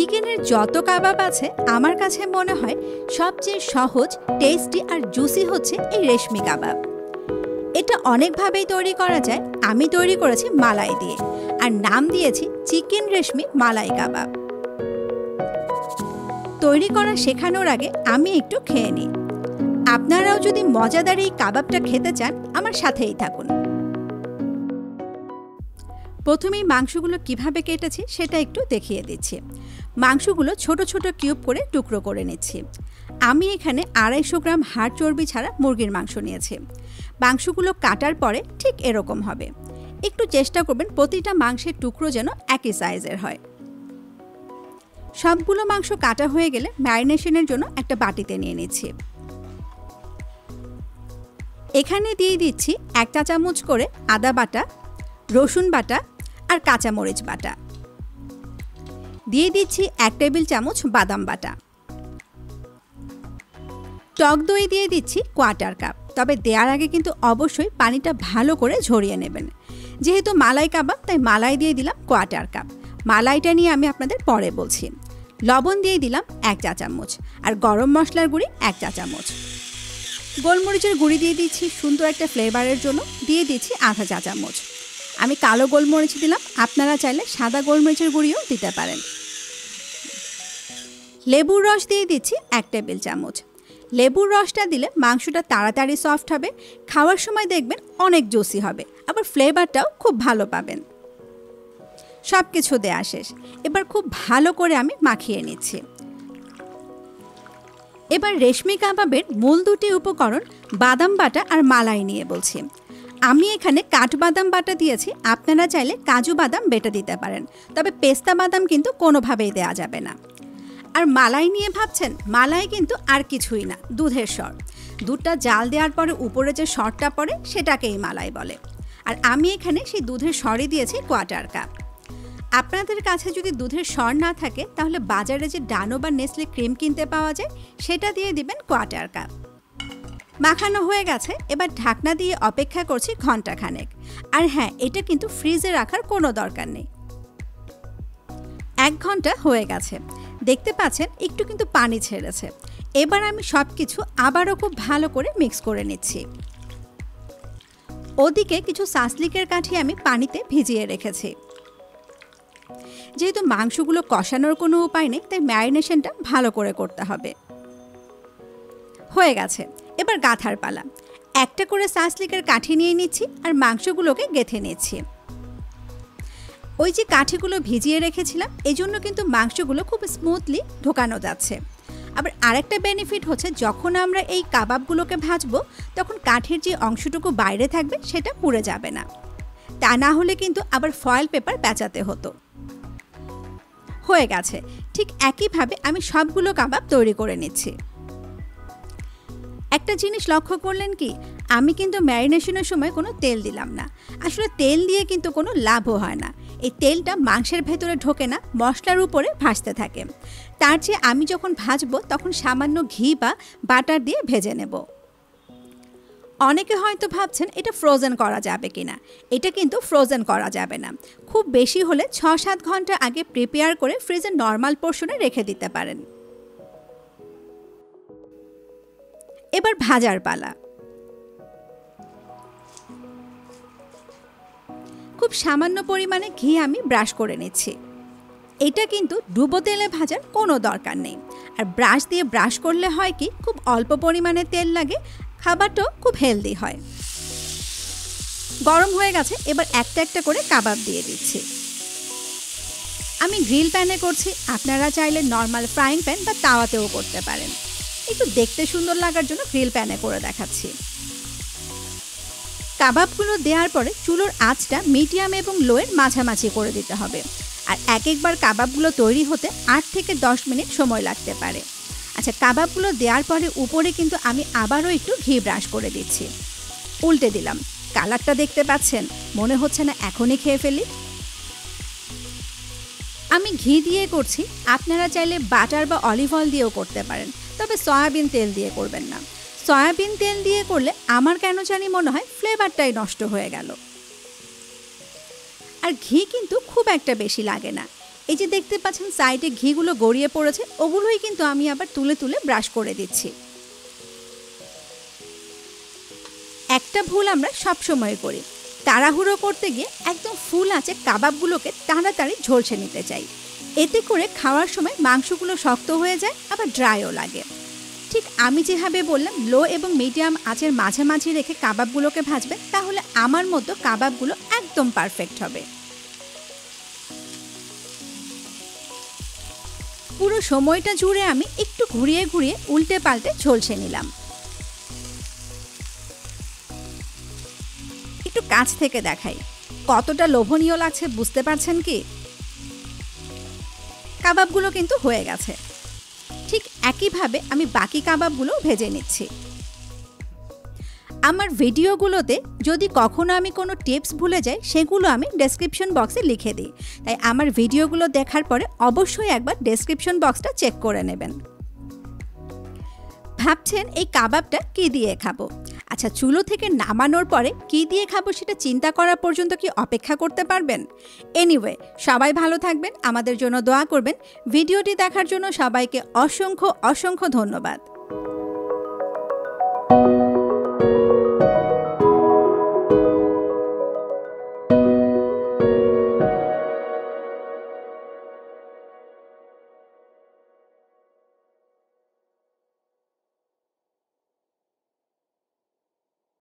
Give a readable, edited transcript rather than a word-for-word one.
চিকেনের যত কাবাব আছে আমার কাছে মনে হয় সবচেয়ে সহজ, টেস্টি আর জুসি হচ্ছে এই রেশমি কাবাব। এটা অনেকভাবেই তৈরি করা যায়। আমি তৈরি করেছি মালাই দিয়ে, আর নাম দিয়েছি চিকেন রেশমি মালাই কাবাব। তৈরি করা শেখানোর আগে আমি একটু খেয়ে নিই। আপনারাও যদি মজাদার এই কাবাবটা খেতে চান আমার সাথেই থাকুন। প্রথমেই মাংসগুলো কিভাবে কেটেছি সেটা একটু দেখিয়ে দিচ্ছি। মাংসগুলো ছোট ছোট কিউব করে টুকরো করে নিচ্ছি। আমি এখানে 250 গ্রাম হাড় চর্বি ছাড়া মুরগির মাংস নিয়েছি। মাংসগুলো কাটার পরে ঠিক এরকম হবে। একটু চেষ্টা করবেন প্রতিটা মাংসের টুকরো যেন একই সাইজের হয়। সবগুলো মাংস কাটা হয়ে গেলে ম্যারিনেশনের জন্য একটা বাটিতে নিয়ে নিচ্ছি। এখানে দিয়ে দিচ্ছি 1 চা চামচ করে আদা বাটা, রসুন বাটা আর কাঁচামরিচ বাটা। দিয়ে দিচ্ছি 1 টেবিল চামচ বাদাম বাটা। টক দই দিয়ে দিচ্ছি 1/4 কাপ। তবে দেওয়ার আগে কিন্তু অবশ্যই পানিটা ভালো করে ঝরিয়ে নেবেন। যেহেতু মালাই কাবাব তাই মালাই দিয়ে দিলাম 1/4 কাপ। মালাইটা নিয়ে আমি আপনাদের পরে বলছি। লবণ দিয়ে দিলাম 1 চা চামচ, আর গরম মশলার গুঁড়ি 1 চা চামচ। গোলমরিচের গুঁড়ি দিয়ে দিচ্ছি সুন্দর একটা ফ্লেভারের জন্য, দিয়ে দিচ্ছি আধা চা চামচ। আমি কালো গোলমরিচ দিলাম, আপনারা চাইলে সাদা গোলমরিচের গুঁড়িও দিতে পারেন। লেবুর রস দিয়ে দিচ্ছি 1 টেবিল চামচ। লেবুর রসটা দিলে মাংসটা তাড়াতাড়ি সফট হবে, খাওয়ার সময় দেখবেন অনেক জুসি হবে, আবার ফ্লেভারটাও খুব ভালো পাবেন। সব কিছু দেওয়া শেষ। এবার খুব ভালো করে আমি মাখিয়ে নিচ্ছি। এবার রেশমি কাবাবের মূল দুটি উপকরণ বাদাম বাটা আর মালাই নিয়ে বলছি। আমি এখানে কাঠবাদাম বাটা দিয়েছি, আপনারা চাইলে কাজু বাদাম বেটে দিতে পারেন, তবে পেস্তা বাদাম কিন্তু কোনোভাবেই দেওয়া যাবে না। আর মালাই নিয়ে ভাবছেন, মালাই কিন্তু আর কিছুই না, দুধের সর। দুধটা জাল দেওয়ার পরে উপরে যে সরটা পড়ে সেটাকেই মালাই বলে। আর আমি এখানে সেই দুধের সরই দিয়েছি 1/4 কাপ। আপনাদের কাছে যদি দুধের সর না থাকে তাহলে বাজারে যে ডানো বা নেসলে ক্রিম কিনতে পাওয়া যায় সেটা দিয়ে দিবেন 1/4 কাপ। মাখানো হয়ে গেছে। এবার ঢাকনা দিয়ে অপেক্ষা করছি ঘন্টাখানেক। আর হ্যাঁ, এটা কিন্তু ফ্রিজে রাখার কোনো দরকার নেই। 1 ঘন্টা হয়ে গেছে। দেখতে পাচ্ছেন একটু কিন্তু পানি ছেড়েছে। এবার আমি সব কিছু আবারও খুব ভালো করে মিক্স করে নিচ্ছি। ওদিকে কিছু সাসলিকের কাঠি আমি পানিতে ভিজিয়ে রেখেছি। যেহেতু মাংসগুলো কষানোর কোনো উপায় নেই তাই ম্যারিনেশনটা ভালো করে করতে হবে। হয়ে গেছে। এবার গাঁথার পালা। একটা করে সাসলিকের কাঠি নিয়ে নিচ্ছি আর মাংসগুলোকে গেঁথে নিচ্ছি। ওই যে কাঠিগুলো ভিজিয়ে রেখেছিলাম, এই জন্য কিন্তু মাংসগুলো খুব স্মুথলি ঢোকানো যাচ্ছে। আবার আরেকটা বেনিফিট হচ্ছে, যখন আমরা এই কাবাবগুলোকে ভাজবো তখন কাঠের যে অংশটুকু বাইরে থাকবে সেটা পুড়ে যাবে না। তা না হলে কিন্তু আবার ফয়েল পেপার পেঁচাতে হতো। হয়ে গেছে। ঠিক একইভাবে আমি সবগুলো কাবাব তৈরি করে নিচ্ছি। একটা জিনিস লক্ষ্য করলেন কি, আমি কিন্তু ম্যারিনেশনের সময় কোনো তেল দিলাম না। আসলে তেল দিয়ে কিন্তু কোনো লাভও হয় না। এই তেলটা মাংসের ভেতরে ঢোকে না, মশলার উপরে ভাসতে থাকে। তার চেয়ে আমি যখন ভাজবো তখন সামান্য ঘি বা বাটার দিয়ে ভেজে নেব। অনেকে হয়তো ভাবছেন এটা ফ্রোজেন করা যাবে কিনা। এটা কিন্তু ফ্রোজেন করা যাবে না। খুব বেশি হলে 6-7 ঘন্টা আগে প্রিপেয়ার করে ফ্রিজের নর্মাল পোর্শনে রেখে দিতে পারেন। এবার ভাজার পালা। খুব সামান্য পরিমাণে ঘি আমি ব্রাশ করে নিচ্ছি। এটা কিন্তু ডুবো তেলে ভাজার কোনো দরকার নেই। আর ব্রাশ দিয়ে ব্রাশ করলে হয় কি, খুব অল্প পরিমাণে তেল লাগে, খাবারটাও খুব হেলদি হয়। গরম হয়ে গেছে। এবার একটা একটা করে কাবাব দিয়ে দিচ্ছি। আমি গ্রিল প্যানে করছি, আপনারা চাইলে নর্মাল ফ্রাইং প্যান বা তাওয়াতেও করতে পারেন। একটু দেখতে সুন্দর লাগার জন্য গ্রিল প্যানে করে দেখাচ্ছি। কাবাবগুলো দেওয়ার পরে চুলোর আঁচটা মিডিয়াম এবং লোয়ের মাঝামাঝি করে দিতে হবে। আর এক একবার কাবাবগুলো তৈরি হতে 8 থেকে 10 মিনিট সময় লাগতে পারে। আচ্ছা, কাবাবগুলো দেওয়ার পরে উপরে কিন্তু আমি আবারও একটু ঘি ব্রাশ করে দিচ্ছি। উল্টে দিলাম। কালারটা দেখতে পাচ্ছেন? মনে হচ্ছে না এখনই খেয়ে ফেলি? আমি ঘি দিয়ে করছি, আপনারা চাইলে বাটার বা অলিভ অয়েল দিয়েও করতে পারেন, তবে সয়াবিন তেল দিয়ে করবেন না। সয়াবিন তেল দিয়ে করলে আমার কেন জানি মনে হয় ফ্লেভারটাই নষ্ট হয়ে গেল। আর ঘি কিন্তু খুব একটা বেশি লাগে না। এই যে দেখতে পাচ্ছেন সাইডে ঘিগুলো গড়িয়ে পড়েছে, ওগুলোই কিন্তু আমি আবার তুলে তুলে ব্রাশ করে দিচ্ছি। একটা ভুল আমরা সবসময় করি, তাড়াহুড়ো করতে গিয়ে একদম ফুল আঁচে কাবাবগুলোকে তাড়াতাড়ি ঝলসে নিতে চাই। এতে করে খাওয়ার সময় মাংসগুলো শক্ত হয়ে যায়, আবার ড্রাইও লাগে। ঠিক আমি যেভাবে বললাম লো এবং মিডিয়াম আঁচের মাঝামাঝি রেখে কাবাবগুলোকে ভাজবেন, তাহলে আমার মতো কাবাবগুলো একদম পারফেক্ট হবে। পুরো সময়টা জুড়ে আমি একটু ঘুরিয়ে ঘুরিয়ে উল্টে পাল্টে ঝলসে নিলাম। একটু কাছ থেকে দেখাই, কতটা লোভনীয় লাগছে বুঝতে পারছেন কি? কাবাবগুলো কিন্তু হয়ে গেছে। ঠিক একইভাবে আমি বাকি কাবাবগুলো ভেজে নিচ্ছি। আমার ভিডিওগুলোতে যদি কখনো আমি কোনো টিপস ভুলে যাই, সেগুলো আমি ডেসক্রিপশন বক্সে লিখে দিই। তাই আমার ভিডিওগুলো দেখার পরে অবশ্যই একবার ডেসক্রিপশন বক্সটা চেক করে নেবেন। ভাবছেন এই কাবাবটা কী দিয়ে খাবো? আচ্ছা, চুলো থেকে নামানোর পরে কী দিয়ে খাবো সেটা চিন্তা করা পর্যন্ত কি অপেক্ষা করতে পারবেন? এনিওয়ে, সবাই ভালো থাকবেন, আমাদের জন্য দোয়া করবেন। ভিডিওটি দেখার জন্য সবাইকে অসংখ্য অসংখ্য ধন্যবাদ।